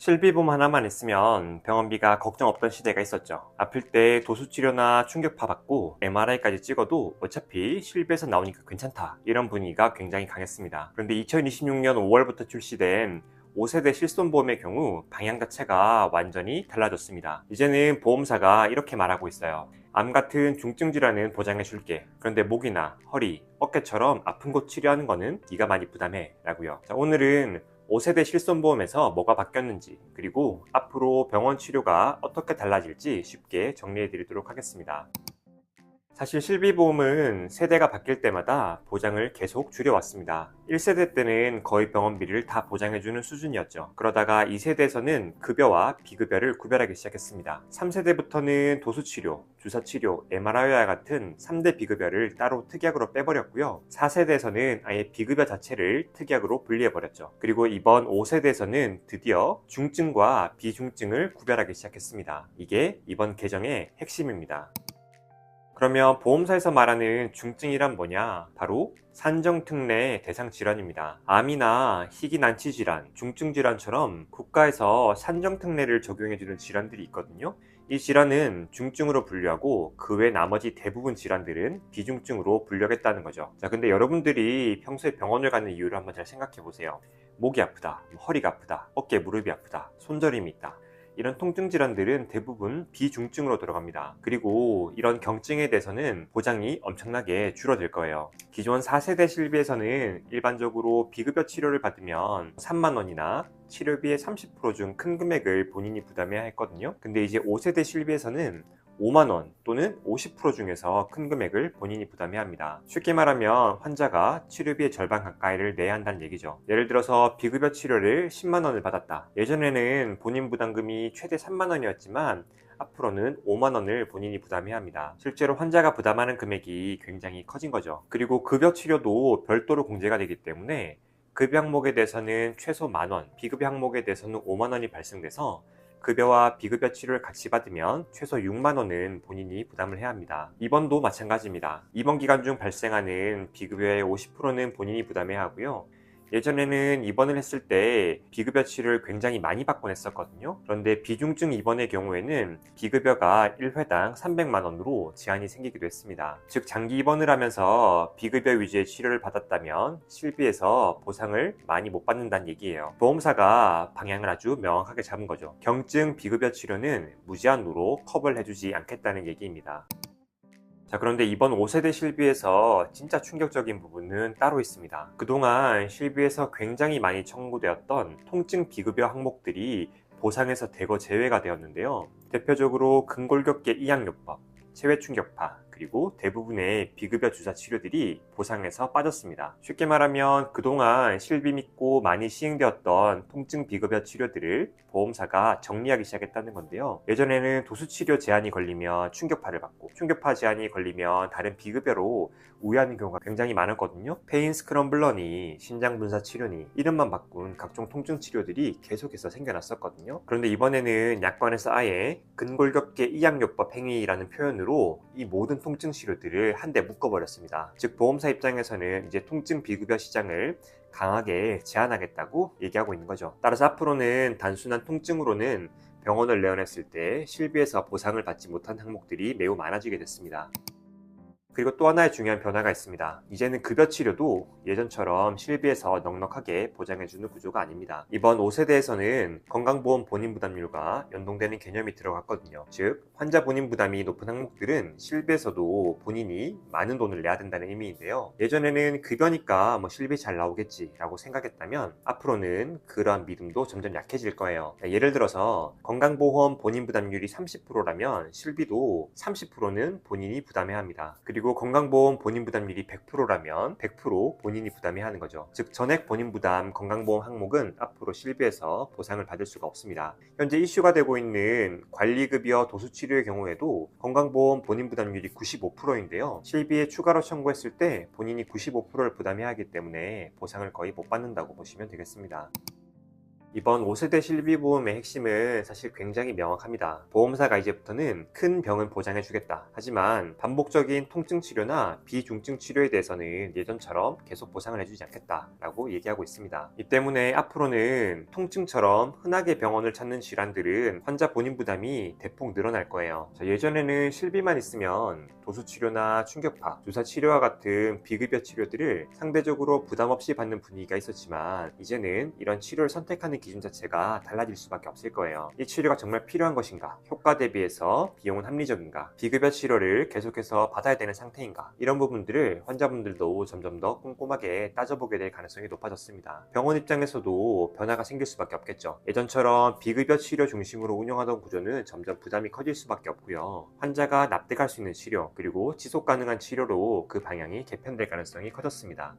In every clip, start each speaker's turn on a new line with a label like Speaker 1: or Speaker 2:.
Speaker 1: 실비보험 하나만 있으면 병원비가 걱정 없던 시대가 있었죠. 아플 때 도수치료나 충격파 받고 MRI까지 찍어도 어차피 실비에서 나오니까 괜찮다, 이런 분위기가 굉장히 강했습니다. 그런데 2026년 5월부터 출시된 5세대 실손보험의 경우 방향 자체가 완전히 달라졌습니다. 이제는 보험사가 이렇게 말하고 있어요. 암 같은 중증 질환은 보장해 줄게. 그런데 목이나 허리, 어깨처럼 아픈 곳 치료하는 거는 네가 많이 부담해 라고요. 자, 오늘은 5세대 실손보험에서 뭐가 바뀌었는지, 그리고 앞으로 병원 치료가 어떻게 달라질지 쉽게 정리해 드리도록 하겠습니다. 사실 실비보험은 세대가 바뀔 때마다 보장을 계속 줄여왔습니다. 1세대 때는 거의 병원비를 다 보장해주는 수준이었죠. 그러다가 2세대에서는 급여와 비급여를 구별하기 시작했습니다. 3세대부터는 도수치료, 주사치료, MRI와 같은 3대 비급여를 따로 특약으로 빼버렸고요. 4세대에서는 아예 비급여 자체를 특약으로 분리해버렸죠. 그리고 이번 5세대에서는 드디어 중증과 비중증을 구별하기 시작했습니다. 이게 이번 개정의 핵심입니다. 그러면 보험사에서 말하는 중증이란 뭐냐? 바로 산정특례 대상 질환입니다. 암이나 희귀난치 질환, 중증 질환처럼 국가에서 산정특례를 적용해주는 질환들이 있거든요. 이 질환은 중증으로 분류하고 그 외 나머지 대부분 질환들은 비중증으로 분류하겠다는 거죠. 자, 근데 여러분들이 평소에 병원을 가는 이유를 한번 잘 생각해 보세요. 목이 아프다, 허리가 아프다, 어깨 무릎이 아프다, 손저림이 있다, 이런 통증 질환들은 대부분 비중증으로 들어갑니다. 그리고 이런 경증에 대해서는 보장이 엄청나게 줄어들 거예요. 기존 4세대 실비에서는 일반적으로 비급여 치료를 받으면 3만 원이나 치료비의 30% 중 큰 금액을 본인이 부담해야 했거든요. 근데 이제 5세대 실비에서는 5만 원 또는 50% 중에서 큰 금액을 본인이 부담해야 합니다. 쉽게 말하면 환자가 치료비의 절반 가까이를 내야 한다는 얘기죠. 예를 들어서 비급여 치료를 10만 원을 받았다. 예전에는 본인 부담금이 최대 3만 원이었지만 앞으로는 5만 원을 본인이 부담해야 합니다. 실제로 환자가 부담하는 금액이 굉장히 커진 거죠. 그리고 급여 치료도 별도로 공제가 되기 때문에 급여 항목에 대해서는 최소 만 원, 비급여 항목에 대해서는 5만 원이 발생돼서 급여와 비급여 치료를 같이 받으면 최소 6만 원은 본인이 부담을 해야 합니다. 입원도 마찬가지입니다. 입원 기간 중 발생하는 비급여의 50%는 본인이 부담해야 하고요. 예전에는 입원을 했을 때 비급여 치료를 굉장히 많이 받곤 했었거든요. 그런데 비중증 입원의 경우에는 비급여가 1회당 300만 원으로 제한이 생기기도 했습니다. 즉 장기 입원을 하면서 비급여 위주의 치료를 받았다면 실비에서 보상을 많이 못 받는다는 얘기예요. 보험사가 방향을 아주 명확하게 잡은 거죠. 경증 비급여 치료는 무제한으로 커버를 해주지 않겠다는 얘기입니다. 자, 그런데 이번 5세대 실비에서 진짜 충격적인 부분은 따로 있습니다. 그동안 실비에서 굉장히 많이 청구되었던 통증 비급여 항목들이 보상에서 대거 제외가 되었는데요. 대표적으로 근골격계 이양요법, 체외충격파, 그리고 대부분의 비급여 주사 치료들이 보상에서 빠졌습니다. 쉽게 말하면 그동안 실비 믿고 많이 시행되었던 통증 비급여 치료들을 보험사가 정리하기 시작했다는 건데요. 예전에는 도수치료 제한이 걸리면 충격파를 받고, 충격파 제한이 걸리면 다른 비급여로 우회하는 경우가 굉장히 많았거든요. 페인 스크럼블러니, 신장분사 치료니, 이름만 바꾼 각종 통증 치료들이 계속해서 생겨났었거든요. 그런데 이번에는 약관에서 아예 근골격계 이양요법 행위라는 표현으로 이 모든 통증 치료들을 한데 묶어버렸습니다. 즉 보험사 입장에서는 이제 통증 비급여 시장을 강하게 제한하겠다고 얘기하고 있는 거죠. 따라서 앞으로는 단순한 통증으로는 병원을 내원했을 때 실비에서 보상을 받지 못한 항목들이 매우 많아지게 됐습니다. 그리고 또 하나의 중요한 변화가 있습니다. 이제는 급여 치료도 예전처럼 실비에서 넉넉하게 보장해주는 구조가 아닙니다. 이번 5세대에서는 건강보험 본인부담률과 연동되는 개념이 들어갔거든요. 즉 환자 본인부담이 높은 항목들은 실비에서도 본인이 많은 돈을 내야 된다는 의미인데요. 예전에는 급여니까 실비 잘 나오겠지 라고 생각했다면 앞으로는 그러한 믿음도 점점 약해질 거예요. 예를 들어서 건강보험 본인부담률이 30%라면 실비도 30%는 본인이 부담해야 합니다. 그리고 건강보험 본인 부담률이 100%라면 100% 본인이 부담해야 하는 거죠. 즉 전액 본인 부담 건강보험 항목은 앞으로 실비에서 보상을 받을 수가 없습니다. 현재 이슈가 되고 있는 관리급여 도수치료의 경우에도 건강보험 본인 부담률이 95%인데요. 실비에 추가로 청구했을 때 본인이 95%를 부담해야 하기 때문에 보상을 거의 못 받는다고 보시면 되겠습니다. 이번 5세대 실비보험의 핵심은 사실 굉장히 명확합니다. 보험사가 이제부터는 큰 병은 보장해주겠다. 하지만 반복적인 통증 치료나 비중증 치료에 대해서는 예전처럼 계속 보상을 해주지 않겠다라고 얘기하고 있습니다. 이 때문에 앞으로는 통증처럼 흔하게 병원을 찾는 질환들은 환자 본인 부담이 대폭 늘어날 거예요. 예전에는 실비만 있으면 도수치료나 충격파, 주사치료와 같은 비급여 치료들을 상대적으로 부담 없이 받는 분위기가 있었지만 이제는 이런 치료를 선택하는 기준 자체가 달라질 수밖에 없을 거예요. 이 치료가 정말 필요한 것인가? 효과 대비해서 비용은 합리적인가? 비급여 치료를 계속해서 받아야 되는 상태인가? 이런 부분들을 환자분들도 점점 더 꼼꼼하게 따져보게 될 가능성이 높아졌습니다. 병원 입장에서도 변화가 생길 수밖에 없겠죠. 예전처럼 비급여 치료 중심으로 운영하던 구조는 점점 부담이 커질 수밖에 없고요. 환자가 납득할 수 있는 치료, 그리고 지속 가능한 치료로 그 방향이 개편될 가능성이 커졌습니다.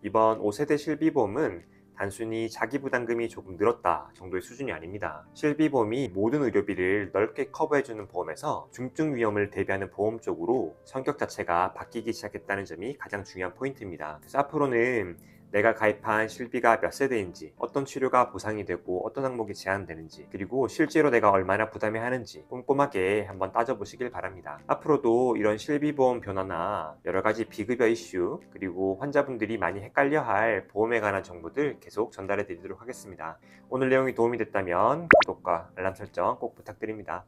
Speaker 1: 이번 5세대 실비보험은 단순히 자기부담금이 조금 늘었다 정도의 수준이 아닙니다. 실비보험이 모든 의료비를 넓게 커버해주는 보험에서 중증 위험을 대비하는 보험 쪽으로 성격 자체가 바뀌기 시작했다는 점이 가장 중요한 포인트입니다. 그래서 앞으로는 내가 가입한 실비가 몇 세대인지, 어떤 치료가 보상이 되고 어떤 항목이 제한되는지, 그리고 실제로 내가 얼마나 부담해야 하는지 꼼꼼하게 한번 따져보시길 바랍니다. 앞으로도 이런 실비보험 변화나 여러가지 비급여 이슈, 그리고 환자분들이 많이 헷갈려할 보험에 관한 정보들 계속 전달해 드리도록 하겠습니다. 오늘 내용이 도움이 됐다면 구독과 알람 설정 꼭 부탁드립니다.